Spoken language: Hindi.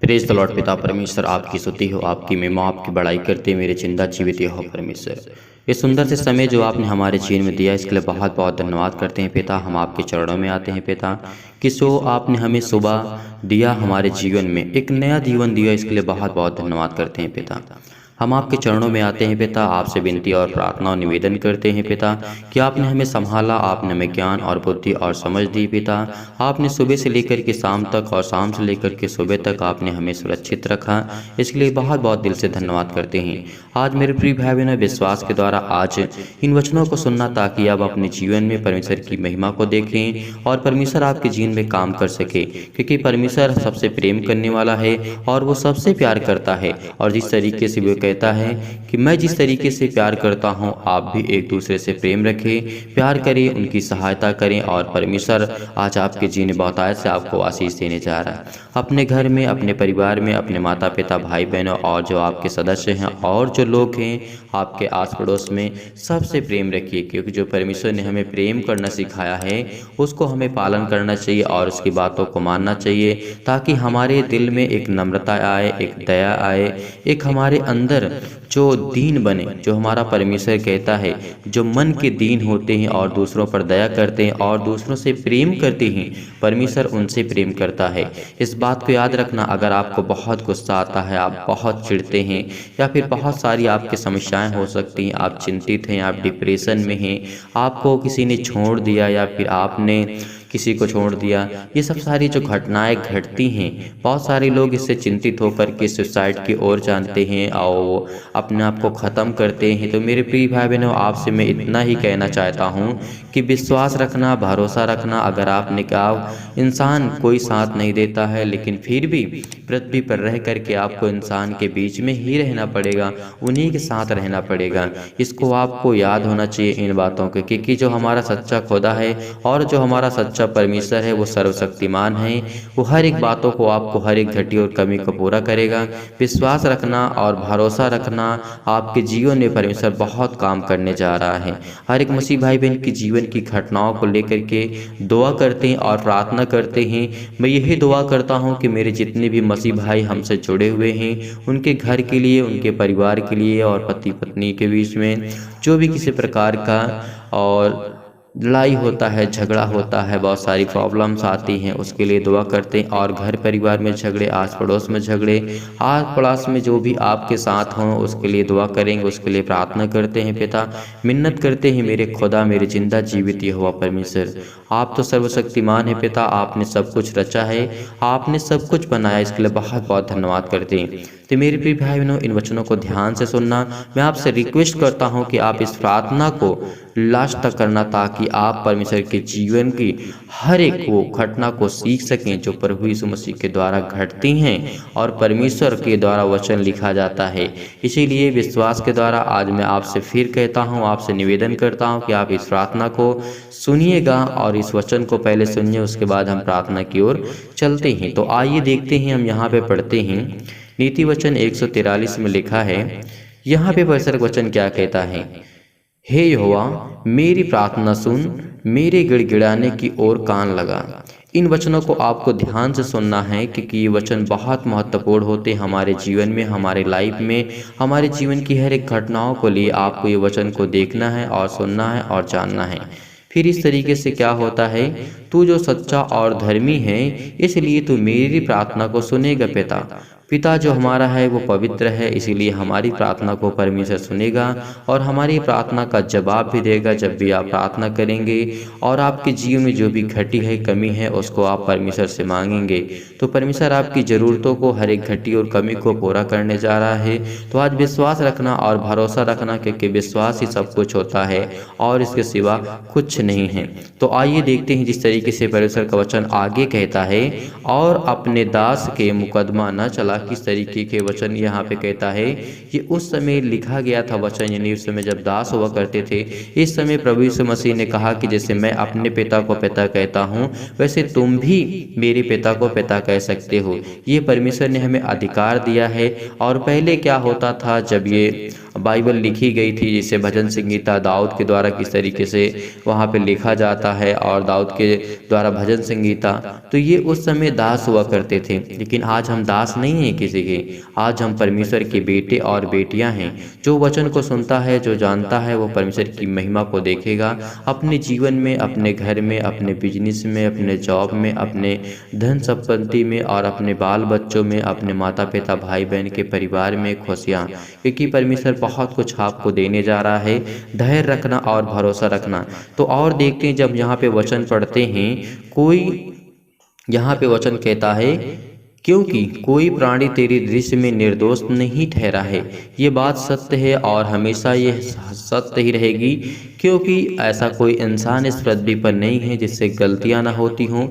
Praise the Lord. पिता परमेश्वर आपकी स्तुति हो, आपकी महिमा, आपकी बड़ाई करते मेरे जिंदा जीवित हो परमेश्वर। इस सुंदर से समय जो आपने हमारे जीवन में दिया इसके लिए बहुत बहुत धन्यवाद करते हैं पिता। हम आपके चरणों में आते हैं पिता कि सो आपने हमें सुबह दिया, हमारे जीवन में एक नया जीवन दिया, इसके लिए बहुत बहुत धन्यवाद करते हैं पिता। हम आपके चरणों में आते हैं पिता, आपसे विनती और प्रार्थना और निवेदन करते हैं पिता कि आपने हमें संभाला, आपने हमें ज्ञान और बुद्धि और समझ दी पिता। आपने सुबह से लेकर के शाम तक और शाम से लेकर के सुबह तक आपने हमें सुरक्षित रखा, इसके लिए बहुत बहुत दिल से धन्यवाद करते हैं। आज मेरे प्रिय भाई बहनों, विश्वास के द्वारा आज इन वचनों को सुनना ताकि आप अपने जीवन में परमेश्वर की महिमा को देखें और परमेश्वर आपके जीवन में काम कर सके, क्योंकि परमेश्वर सबसे प्रेम करने वाला है और वो सबसे प्यार करता है। और जिस तरीके से वो कहता है कि मैं जिस तरीके से प्यार करता हूँ आप भी एक दूसरे से प्रेम रखें, प्यार करें, उनकी सहायता करें। और परमेश्वर आज आपके जीवन में बहुतायत से आपको आशीष देने जा रहा है। अपने घर में, अपने परिवार में, अपने माता पिता, भाई बहनों और जो आपके सदस्य हैं और जो लोग हैं आपके आस पड़ोस में, सबसे प्रेम रखिए, क्योंकि जो परमेश्वर ने हमें प्रेम करना सिखाया है उसको हमें पालन करना चाहिए और उसकी बातों को मानना चाहिए, ताकि हमारे दिल में एक नम्रता आए, एक दया आए, एक हमारे अंदर जो दीन बने। जो हमारा परमेश्वर कहता है जो मन के दीन होते हैं और दूसरों पर दया करते हैं और दूसरों से प्रेम करते हैं, परमेश्वर उनसे प्रेम करता है। इस बात को याद रखना। अगर आपको बहुत गुस्सा आता है, आप बहुत चिढ़ते हैं या फिर बहुत सारी आपकी समस्याएं हो सकती हैं, आप चिंतित हैं, आप डिप्रेशन में हैं, आपको किसी ने छोड़ दिया या फिर आपने किसी को छोड़ दिया, ये सब सारी जो घटनाएं घटती हैं, बहुत सारे लोग इससे चिंतित होकर के सुसाइड की ओर जानते हैं और अपने आप को ख़त्म करते हैं। तो मेरे प्रिय भाई बहनों, आपसे मैं इतना ही कहना चाहता हूँ कि विश्वास रखना, भरोसा रखना। अगर आपने कहा इंसान कोई साथ नहीं देता है, लेकिन फिर भी पृथ्वी पर रह करके आपको इंसान के बीच में ही रहना पड़ेगा, उन्हीं के साथ रहना पड़ेगा। इसको आपको याद होना चाहिए इन बातों के, क्योंकि जो हमारा सच्चा खुदा है और जो हमारा सच्चा परमेश्वर है वो सर्वशक्तिमान है। वो हर एक बातों को, आपको हर एक घटी और कमी को पूरा करेगा। विश्वास रखना और भरोसा रखना। आपके जीवन में परमेश्वर बहुत काम करने जा रहा है। हर एक मसीह भाई बहन की जीवन की घटनाओं को लेकर के दुआ करते हैं और प्रार्थना करते हैं। मैं यही दुआ करता हूँ कि मेरे जितने भी मसीह भाई हमसे जुड़े हुए हैं, उनके घर के लिए, उनके परिवार के लिए और पति पत्नी के बीच में जो भी किसी प्रकार का और लड़ाई होता है, झगड़ा होता है, बहुत सारी प्रॉब्लम्स आती हैं, उसके लिए दुआ करते हैं। और घर परिवार में झगड़े, आस पड़ोस में झगड़े, आस पड़ोस में जो भी आपके साथ हों उसके लिए दुआ करेंगे, उसके लिए प्रार्थना करते हैं। पिता, मिन्नत करते हैं मेरे खुदा, मेरे जिंदा जीवित यहोवा परमेश्वर, आप तो सर्वशक्तिमान है पिता। आपने सब कुछ रचा है, आपने सब कुछ बनाया, इसके लिए बहुत बहुत धन्यवाद करते हैं। तो मेरे प्रिय भाई बहनों, इन वचनों को ध्यान से सुनना। मैं आपसे रिक्वेस्ट करता हूं कि आप इस प्रार्थना को लास्ट तक करना, ताकि आप परमेश्वर के जीवन की हर एक वो घटना को सीख सकें जो प्रभु यीशु मसीह के द्वारा घटती हैं और परमेश्वर के द्वारा वचन लिखा जाता है। इसीलिए विश्वास के द्वारा आज मैं आपसे फिर कहता हूं, आपसे निवेदन करता हूं कि आप इस प्रार्थना को सुनिएगा और इस वचन को पहले सुनिए, उसके बाद हम प्रार्थना की ओर चलते हैं। तो आइए देखते हैं, हम यहाँ पे पढ़ते हैं नीति वचन 143 में लिखा है। यहाँ पे परमेश्वर वचन क्या कहता है? हे यहोवा, मेरी प्रार्थना सुन, मेरे गिड़गिड़ाने की ओर कान लगा। इन वचनों को आपको ध्यान से सुनना है, क्योंकि ये वचन बहुत महत्वपूर्ण होते हैं हमारे जीवन में, हमारे लाइफ में, हमारे जीवन की हर एक घटनाओं को लिए आपको ये वचन को देखना है और सुनना है और जानना है। फिर इस तरीके से क्या होता है, तू जो सच्चा और धर्मी है, इसलिए तू मेरी प्रार्थना को सुनेगा। पिता जो हमारा है वो पवित्र है, इसीलिए हमारी प्रार्थना को परमेश्वर सुनेगा और हमारी प्रार्थना का जवाब भी देगा जब भी आप प्रार्थना करेंगे और आपके जीवन में जो भी घटी है, कमी है, उसको आप परमेश्वर से मांगेंगे। तो परमेश्वर आपकी ज़रूरतों को, हर एक घटी और कमी को पूरा करने जा रहा है। तो आज विश्वास रखना और भरोसा रखना, क्योंकि विश्वास ही सब कुछ होता है और इसके सिवा कुछ नहीं है। तो आइए देखते हैं जिस तरीके से परमेश्वर का वचन आगे कहता है, और अपने दास के मुकदमा न चला। किस तरीके के वचन यहाँ पे कहता है? ये उस समय लिखा गया था वचन, यानी उस समय जब दास हुआ करते थे। इस समय प्रभु यीशु मसीह ने कहा कि जैसे मैं अपने पिता को पिता कहता हूँ, वैसे तुम भी मेरे पिता को पिता कह सकते हो। ये परमेश्वर ने हमें अधिकार दिया है। और पहले क्या होता था, जब ये बाइबल लिखी गई थी, जिसे भजन संगीता दाऊद के द्वारा किस तरीके से वहाँ पे लिखा जाता है और दाऊद के द्वारा भजन संगीता, तो ये उस समय दास हुआ करते थे। लेकिन आज हम दास नहीं हैं किसी के, आज हम परमेश्वर के बेटे और बेटियां हैं। जो वचन को सुनता है, जो जानता है, वो परमेश्वर की महिमा को देखेगा अपने जीवन में, अपने घर में, अपने बिजनेस में, अपने जॉब में, अपने धन संपत्ति में और अपने बाल बच्चों में, अपने माता पिता भाई बहन के परिवार में खुशियाँ, क्योंकि परमेश्वर बहुत कुछ आपको देने जा रहा है। धैर्य रखना और भरोसा रखना। तो और देखते हैं, जब यहाँ पे वचन पढ़ते हैं, कोई यहाँ पे वचन कहता है, क्योंकि कोई प्राणी तेरी दृष्टि में निर्दोष नहीं ठहरा है। ये बात सत्य है और हमेशा ये सत्य ही रहेगी, क्योंकि ऐसा कोई इंसान इस पृथ्वी पर नहीं है जिससे गलतियां ना होती हों।